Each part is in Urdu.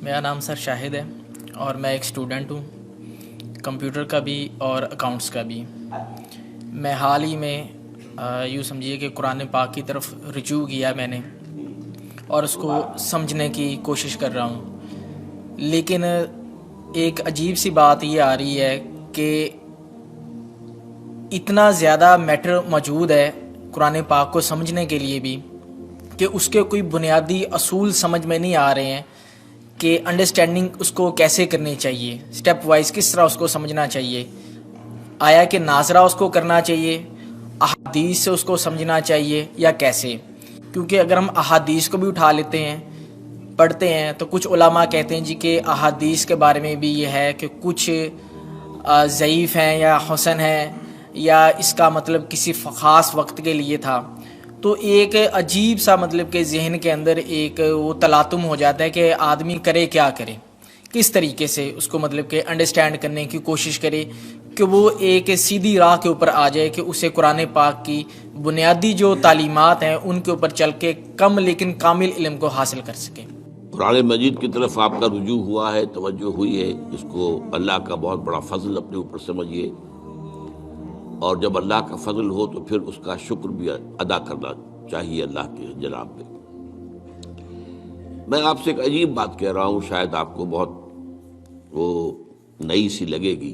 میرا نام سر شاہد ہے اور میں ایک اسٹوڈنٹ ہوں، کمپیوٹر کا بھی اور اکاؤنٹس کا بھی۔ میں حال ہی میں یوں سمجھیے کہ قرآن پاک کی طرف رجوع کیا میں نے اور اس کو سمجھنے کی کوشش کر رہا ہوں، لیکن ایک عجیب سی بات یہ آ رہی ہے کہ اتنا زیادہ میٹر موجود ہے قرآن پاک کو سمجھنے کے لیے بھی کہ اس کے کوئی بنیادی اصول سمجھ میں نہیں آ رہے ہیں کہ انڈرسٹینڈنگ اس کو کیسے کرنی چاہیے، سٹیپ وائز کس طرح اس کو سمجھنا چاہیے، آیا کہ ناظرہ اس کو کرنا چاہیے، احادیث سے اس کو سمجھنا چاہیے یا کیسے؟ کیونکہ اگر ہم احادیث کو بھی اٹھا لیتے ہیں پڑھتے ہیں تو کچھ علماء کہتے ہیں جی کہ احادیث کے بارے میں بھی یہ ہے کہ کچھ ضعیف ہیں یا حسن ہیں یا اس کا مطلب کسی خاص وقت کے لیے تھا۔ تو ایک عجیب سا مطلب کہ ذہن کے اندر ایک وہ تلاطم ہو جاتا ہے کہ آدمی کرے کیا کرے، کس طریقے سے اس کو مطلب کہ انڈرسٹینڈ کرنے کی کوشش کرے کہ وہ ایک سیدھی راہ کے اوپر آ جائے کہ اسے قرآن پاک کی بنیادی جو تعلیمات ہیں ان کے اوپر چل کے کم لیکن کامل علم کو حاصل کر سکے۔ قرآن مجید کی طرف آپ کا رجوع ہوا ہے، توجہ ہوئی ہے، اس کو اللہ کا بہت بڑا فضل اپنے اوپر سمجھیے، اور جب اللہ کا فضل ہو تو پھر اس کا شکر بھی ادا کرنا چاہیے اللہ کے جناب میں۔ میں آپ سے ایک عجیب بات کہہ رہا ہوں، شاید آپ کو بہت وہ نئی سی لگے گی۔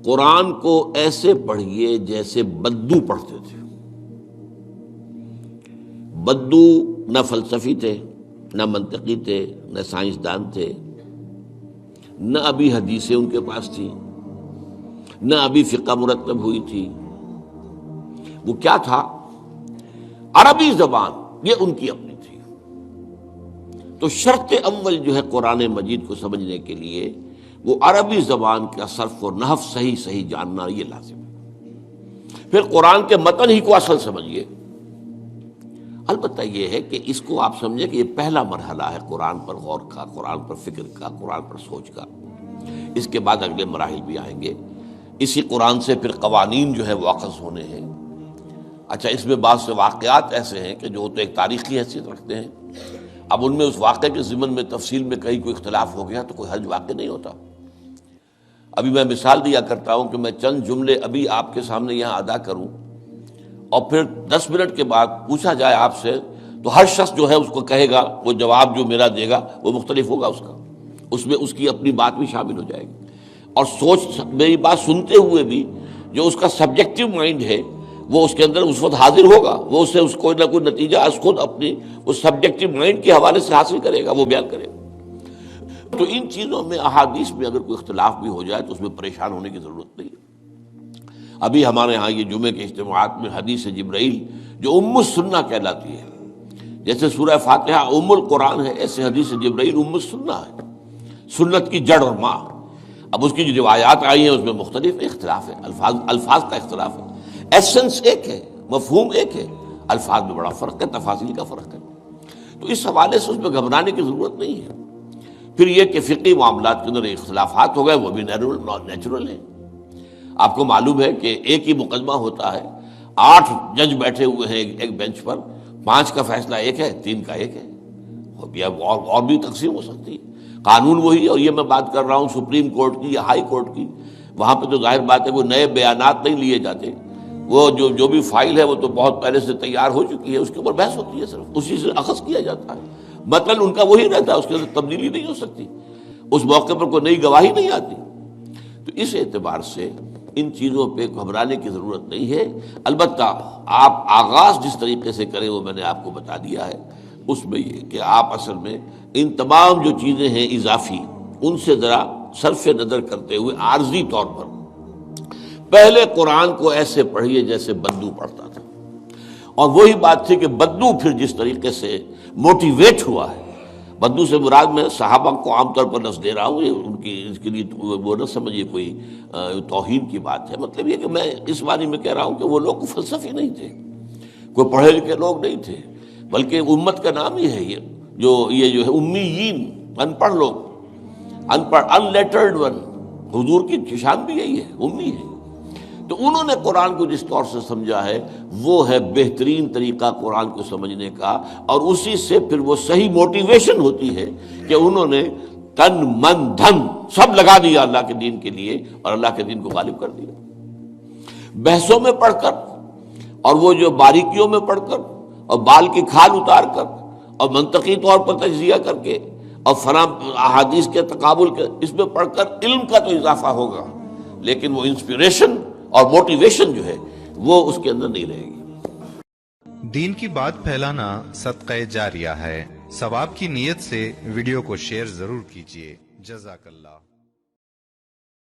قرآن کو ایسے پڑھیے جیسے بدو پڑھتے تھے۔ بدو نہ فلسفی تھے، نہ منطقی تھے، نہ سائنسدان تھے، نہ ابھی حدیثیں ان کے پاس تھیں، نہ ابھی فقہ مرتب ہوئی تھی۔ وہ کیا تھا؟ عربی زبان، یہ ان کی اپنی تھی۔ تو شرط اول جو ہے قرآن مجید کو سمجھنے کے لیے وہ عربی زبان کا صرف و نحو صحیح جاننا یہ لازم ہے۔ پھر قرآن کے متن ہی کو اصل سمجھیے۔ البتہ یہ ہے کہ اس کو آپ سمجھیں کہ یہ پہلا مرحلہ ہے قرآن پر غور کا، قرآن پر فکر کا، قرآن پر سوچ کا۔ اس کے بعد اگلے مراحل بھی آئیں گے۔ اسی قرآن سے پھر قوانین جو ہے وہ اخذ ہونے ہیں۔ اچھا، اس میں بعض سے واقعات ایسے ہیں کہ جو تو ایک تاریخی حیثیت رکھتے ہیں، اب ان میں اس واقعے کے ضمن میں تفصیل میں کہیں کوئی اختلاف ہو گیا تو کوئی حرج واقع نہیں ہوتا۔ ابھی میں مثال دیا کرتا ہوں کہ میں چند جملے ابھی آپ کے سامنے یہاں ادا کروں اور پھر 10 منٹ کے بعد پوچھا جائے آپ سے تو ہر شخص جو ہے اس کو کہے گا، وہ جواب جو میرا دے گا وہ مختلف ہوگا، اس کا اس میں اس کی اپنی بات بھی شامل ہو جائے گی، اور سوچ میری بات سنتے ہوئے بھی جو اس کا سبجیکٹو مائنڈ ہے وہ اس کے اندر اس وقت حاضر ہوگا، وہ اس سے اس کوئی نہ کوئی نتیجہ از خود اپنی اس سبجیکٹو مائنڈ کے حوالے سے حاصل کرے گا، وہ بیان کرے گا۔ تو ان چیزوں میں احادیث میں اگر کوئی اختلاف بھی ہو جائے تو اس میں پریشان ہونے کی ضرورت نہیں ہے۔ ابھی ہمارے ہاں یہ جمعے کے اجتماعات میں حدیث جبرائیل جو ام السنہ کہلاتی ہے، جیسے سورہ فاتحہ ام القرآن ہے، ایسے حدیث جبرائیل ام السنہ ہے، سنت کی جڑ اور ماں۔ اب اس کی جو روایات آئی ہیں اس میں مختلف اختلاف ہے، الفاظ کا اختلاف ہے، ایسنس ایک ہے، مفہوم ایک ہے، الفاظ میں بڑا فرق ہے، تفاصیل کا فرق ہے۔ تو اس حوالے سے اس میں گھبرانے کی ضرورت نہیں ہے۔ پھر یہ کہ فقہی معاملات کے اندر اختلافات ہو گئے، وہ بھی نیچرل ہیں۔ آپ کو معلوم ہے کہ ایک ہی مقدمہ ہوتا ہے، 8 جج بیٹھے ہوئے ہیں ایک بینچ پر، 5 کا فیصلہ ایک ہے، 3 کا ایک ہے، اور بھی تقسیم ہو سکتی ہے۔ قانون وہی ہے، اور یہ میں بات کر رہا ہوں سپریم کورٹ کی یا ہائی کورٹ کی، وہاں پہ تو ظاہر بات ہے وہ نئے بیانات نہیں لیے جاتے، وہ جو بھی فائل ہے وہ تو بہت پہلے سے تیار ہو چکی ہے، اس کے اوپر بحث ہوتی ہے، صرف اسی سے اخذ کیا جاتا ہے، مطلب ان کا وہی رہتا ہے، اس کے اندر تبدیلی نہیں ہو سکتی، اس موقع پر کوئی نئی گواہی نہیں آتی۔ تو اس اعتبار سے ان چیزوں پہ گھبرانے کی ضرورت نہیں ہے۔ البتہ آپ آغاز جس طریقے سے کریں وہ میں نے آپ کو بتا دیا ہے، اس میں یہ کہ آپ اصل میں ان تمام جو چیزیں ہیں اضافی، ان سے ذرا صرف نظر کرتے ہوئے عارضی طور پر پہلے قرآن کو ایسے پڑھیے جیسے بدو پڑھتا تھا۔ اور وہی بات تھی کہ بدو پھر جس طریقے سے موٹیویٹ ہوا ہے، بدو سے مراد میں صحابہ کو عام طور پر لفظ دے رہا ہوں، یہ ان کی اس کے لیے وہ نہ سمجھیے کوئی توہین کی بات ہے، مطلب یہ کہ میں اس معنی میں کہہ رہا ہوں کہ وہ لوگ فلسفی نہیں تھے، کوئی پڑھے لکھے لوگ نہیں تھے، بلکہ امت کا نام ہی ہے یہ جو ہے امیین، ان پڑھ لوگ، ان پڑھ، ان لیٹرڈ ون، حضور کی شان بھی یہی ہے، امی ہے۔ تو انہوں نے قرآن کو جس طور سے سمجھا ہے وہ ہے بہترین طریقہ قرآن کو سمجھنے کا، اور اسی سے پھر وہ صحیح موٹیویشن ہوتی ہے کہ انہوں نے تن من دھن سب لگا دیا اللہ کے دین کے لیے اور اللہ کے دین کو غالب کر دیا۔ بحثوں میں پڑھ کر اور وہ جو باریکیوں میں پڑھ کر اور بال کی کھال اتار کر اور منطقی طور پر تجزیہ کر کے اور فلاں احادیث کے تقابل کے اس میں پڑھ کر علم کا تو اضافہ ہوگا، لیکن وہ انسپریشن اور موٹیویشن جو ہے وہ اس کے اندر نہیں رہے گی۔ دین کی بات پھیلانا صدقہ جاریہ ہے، ثواب کی نیت سے ویڈیو کو شیئر ضرور کیجیے۔ جزاک اللہ۔